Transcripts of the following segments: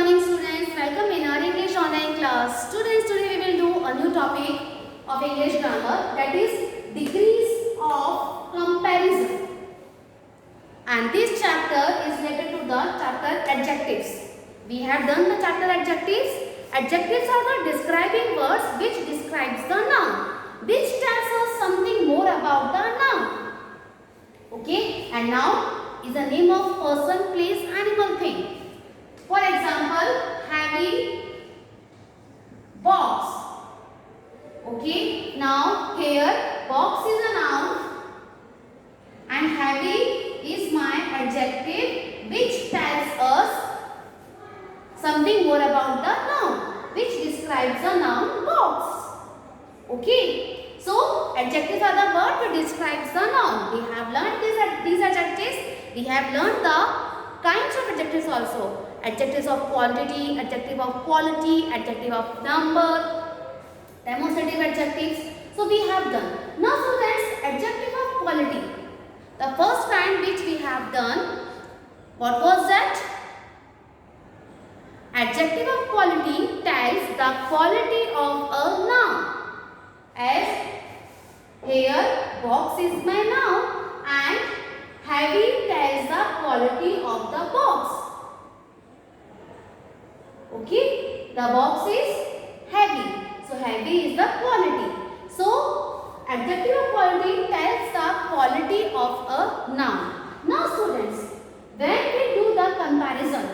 morning students, welcome in our English online class. Students, today we will do a new topic of English grammar, that is degrees of comparison. And this chapter is related to the chapter adjectives. We have done the chapter adjectives. Adjectives are the describing words which describes the noun, which tells us something more about the noun. Okay, and noun is the name of person, place, animal, thing. For example, heavy box. Okay, now here box is a noun and heavy is my adjective which tells us something more about the noun, which describes the noun box. Okay, so adjectives are the word which describes the noun. We have learned these adjectives. We have learned the kinds of adjectives also. Adjectives of quantity, adjective of quality, adjective of number, demonstrative adjectives. So we have done. Now students, adjective of quality. The first kind which we have done, what was that? Adjective of quality tells the quality of a noun. As here, box is my noun and heavy tells the quality of the box. Okay, the box is heavy. So heavy is the quality. So adjective of quality tells the quality of a noun. Now students, when we do the comparison,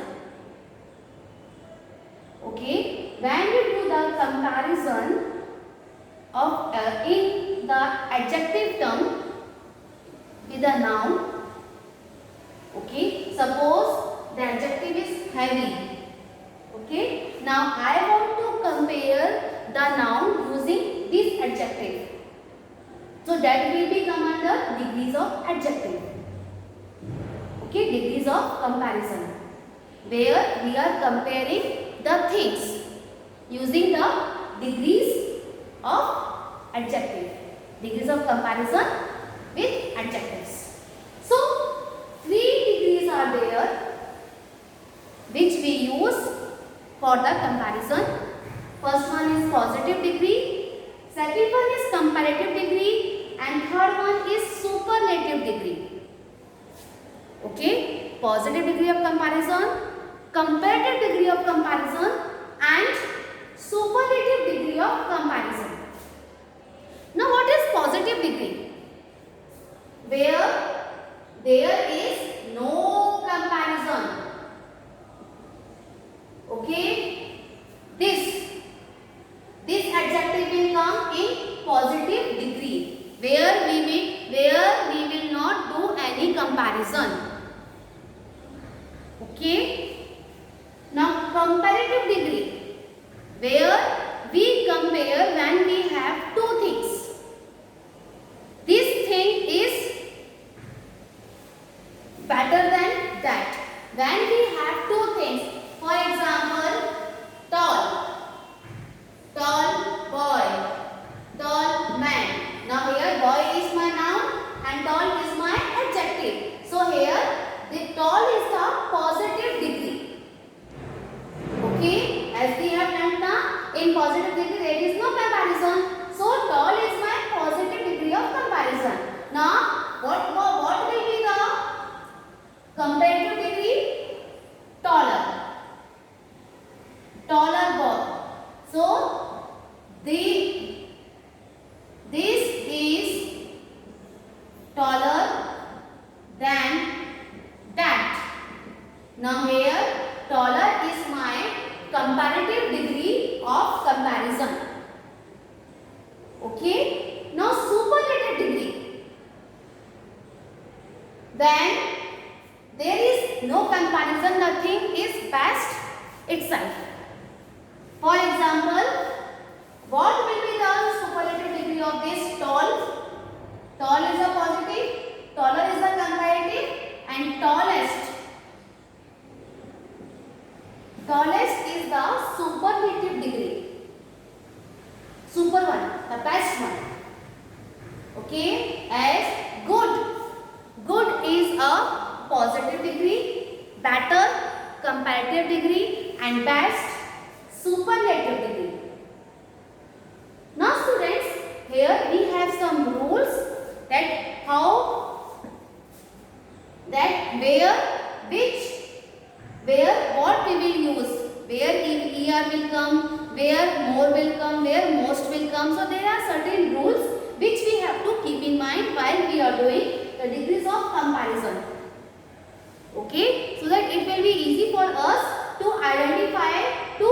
okay, when we do the comparison of in the adjective term with a noun, okay, suppose the adjective is heavy. Okay, now I want to compare the noun using this adjective. So that will become under degrees of adjective. Okay, degrees of comparison, where we are comparing the things using the degrees of adjective. Degrees of comparison with adjectives. So 3 degrees are there which we use for the comparison. First one is positive degree, second one is comparative degree, and third one is superlative degree. Okay, positive degree of comparison, comparative degree of comparison, and superlative degree of comparison. Now what is positive degree? Where there is no comparison. Okay, this adjective will come in positive degree, where we will not do any comparison. Okay, now comparative degree, where we compare when we have two things. This thing is better than that. When we have two things, for example, tall boy, tall man. Now here boy is my noun and tall is my adjective. So here the tall is the positive degree. Okay, as we have learnt now, in positive degree there is no comparison. So tall is my positive degree of comparison. Now what will be the comparative degree? Taller boy. So this is taller than that. Now here taller is my comparative degree of comparison. Okay. Now superlative degree. When there is no comparison, nothing is best itself. For example, what will be the superlative degree of this tall? Tall is a positive, taller is a comparative, and tallest is the superlative degree. Super one, the best one. Okay, as good is a positive degree, better comparative degree, and best, superlative degree. Now students, here we have some rules that how that where what we will use, where er will come, where more will come, where most will come. So there are certain rules which we have to keep in mind while we are doing the degrees of comparison. Okay, so that it will be easy for us to identify, to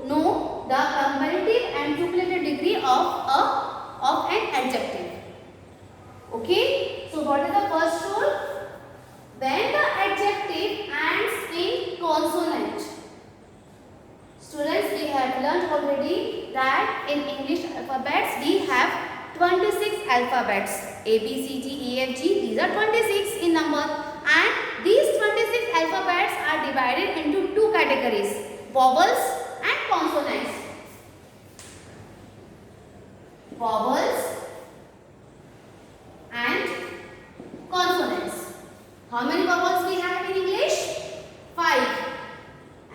know the comparative and superlative degree of an adjective. Okay, so what is the first rule? When the adjective ends in consonant. Students, we have learned already that in English alphabets we have 26 alphabets. A, B, C, D, E, F, G. These are 26 in number. And these 26 alphabets are divided into two categories, vowels and consonants. Vowels and consonants. How many vowels we have in English? 5.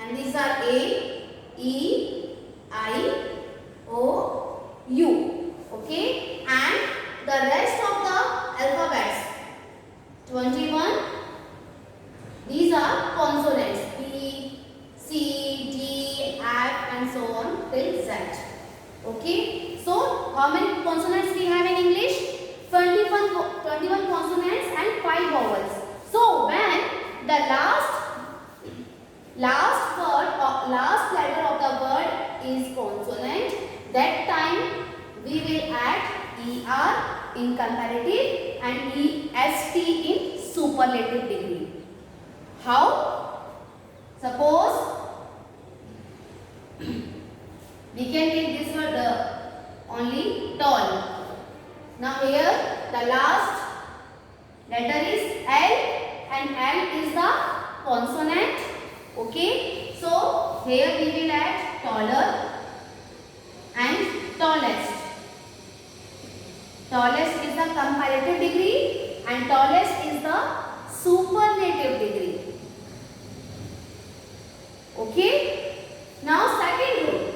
And these are A, E, I, O, U. Okay. And the rest of the alphabets, 21. These are consonants, B, C, D, F and so on till Z. Okay. So how many consonants we have in English? 21 consonants and 5 vowels. So when the last letter of the word is consonant, that time we will add er in comparative and est in superlative degree. How? Suppose we can take this word only tall. Now here the last letter is L and L is the consonant. Okay, so here we will add taller and tallest. Tallest is the comparative degree and tallest is the superlative degree. Okay, now second rule.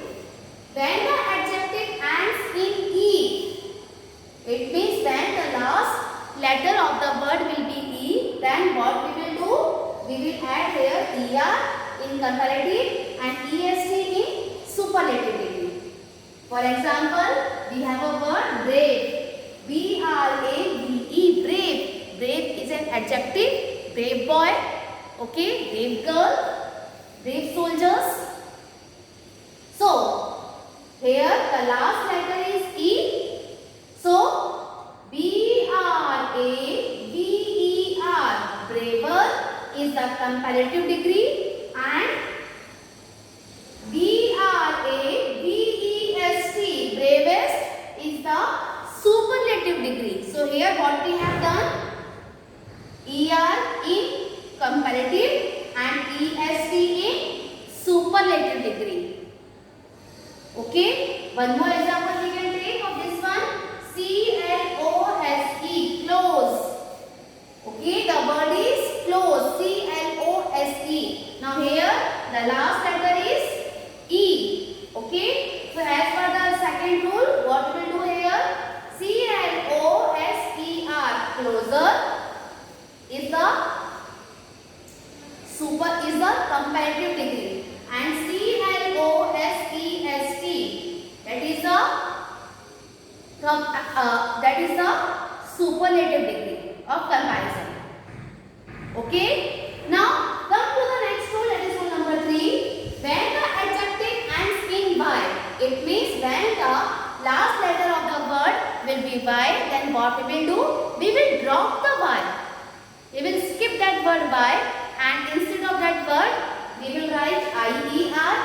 When the adjective ends in E, it means when the last letter of the word will be E, then what we will do? We will add here er in comparative and est in superlative degree. For example, we have a word brave. B-R-A-V-E, brave. Brave is an adjective. Brave boy, okay, brave girl, brave soldiers. So here the last letter is E. So B-R-A-V-E-R, braver is the comparative degree and B-R-A-V-E-S-T, bravest is the superlative degree. So here what we have done? ER in comparative and EST in superlative degree. Okay, one more example we can take of this one. C-L-O-S-E, close. Okay, the word is close, C-L-O-S-E. Now here the last letter is E. Okay, so as per the second rule, what we will do here? C-L-O-S-E-R, closer is the comparative degree and C-L-O-S-E-S-T, that is the superlative degree of comparison. Okay, now come to the next rule, that is rule number 3. When the adjective ends in Y, it means when the last letter of the word will be Y, then what we will do? We will drop the Y. We will skip that word Y and instead of that word we will write IER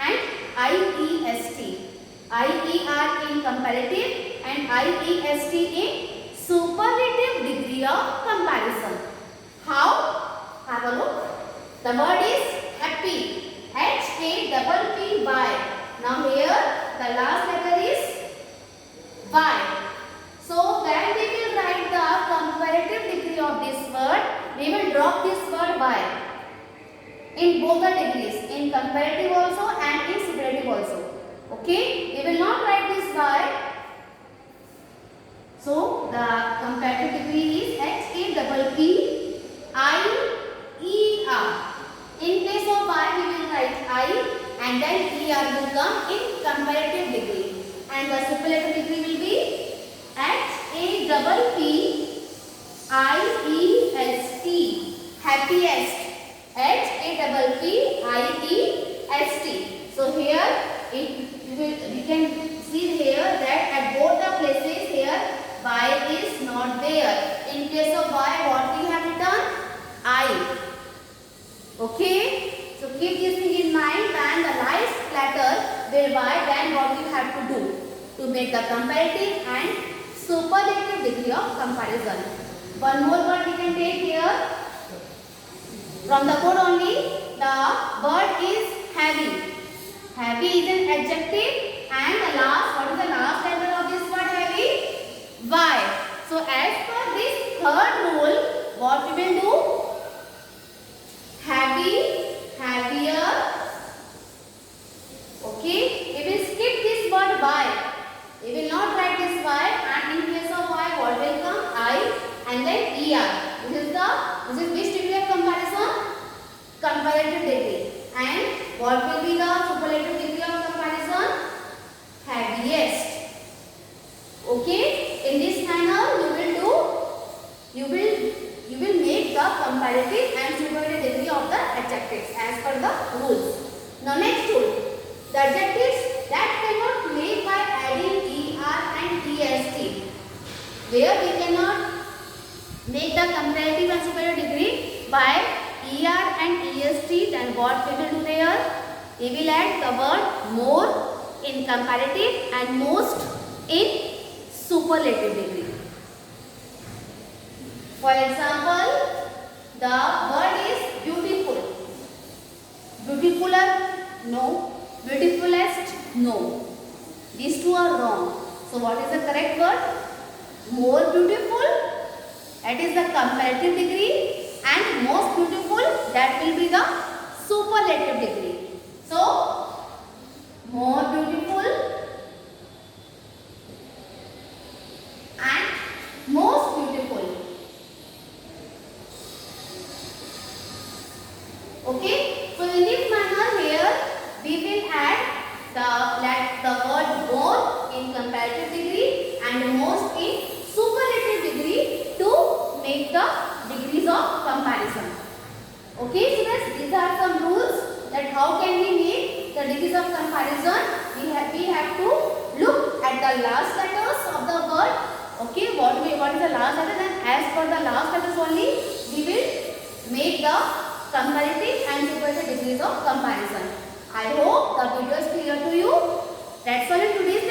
and IEST. IER in comparative and IEST in superlative degree of comparison. How? Have a look. The word is happy. H-A-P-P-Y. Now here the last letter is Y. So when we will write the comparative degree of this word, we will drop this word Y. in both the degrees, in comparative also and in superlative also. Okay, we will not write this by. So the comparative degree is HAPPIER. In place of Y we will write I and then ER will come in comparative degree, and the superlative degree will be HAPPIEST, happiest. HAPPIEST. So here we can see here that at both the places here Y is not there. In case of Y, what we have written? I. Okay. So keep this thing in mind, and the last letter will Y, then what we have to do to make the comparative and superlative degree of comparison. One more word we can take here from the code only. The word is heavy. Heavy is an adjective, and the last, what is the last letter of this word heavy? Y. So as per this third rule, what we will do? Heavy, heavier. Okay, we will skip this word Y. We will not write this Y, and in place of Y, what will come? I and then ER. This is which degree of comparison? Comparative degree. And what will be the superlative degree of comparison? Heaviest. Okay, in this manner you will make the comparative and superlative degree of the adjectives as per the rules. Now next rule, the adjectives that cannot make by adding ER and EST, where we cannot make the comparative and superlative degree by ER and EST, then what we will do there? We will add the word more in comparative and most in superlative degree. For example, the word is beautiful. Beautifuler? No. Beautifulest? No. These two are wrong. So what is the correct word? More beautiful, that is the comparative degree, and most beautiful, that will be the superlative degree. So more beautiful and most beautiful. Okay, so in this manner here we will add the word more in comparative degree and most in superlative degree to make the degrees of comparison. Okay, so these are some rules that how can we make the degrees of comparison. We have to look at the last letters of the word. Okay, what is the last letter? Then as per the last letters only we will make the comparative and superlative degrees of comparison. I hope the video is clear to you. That's all in today's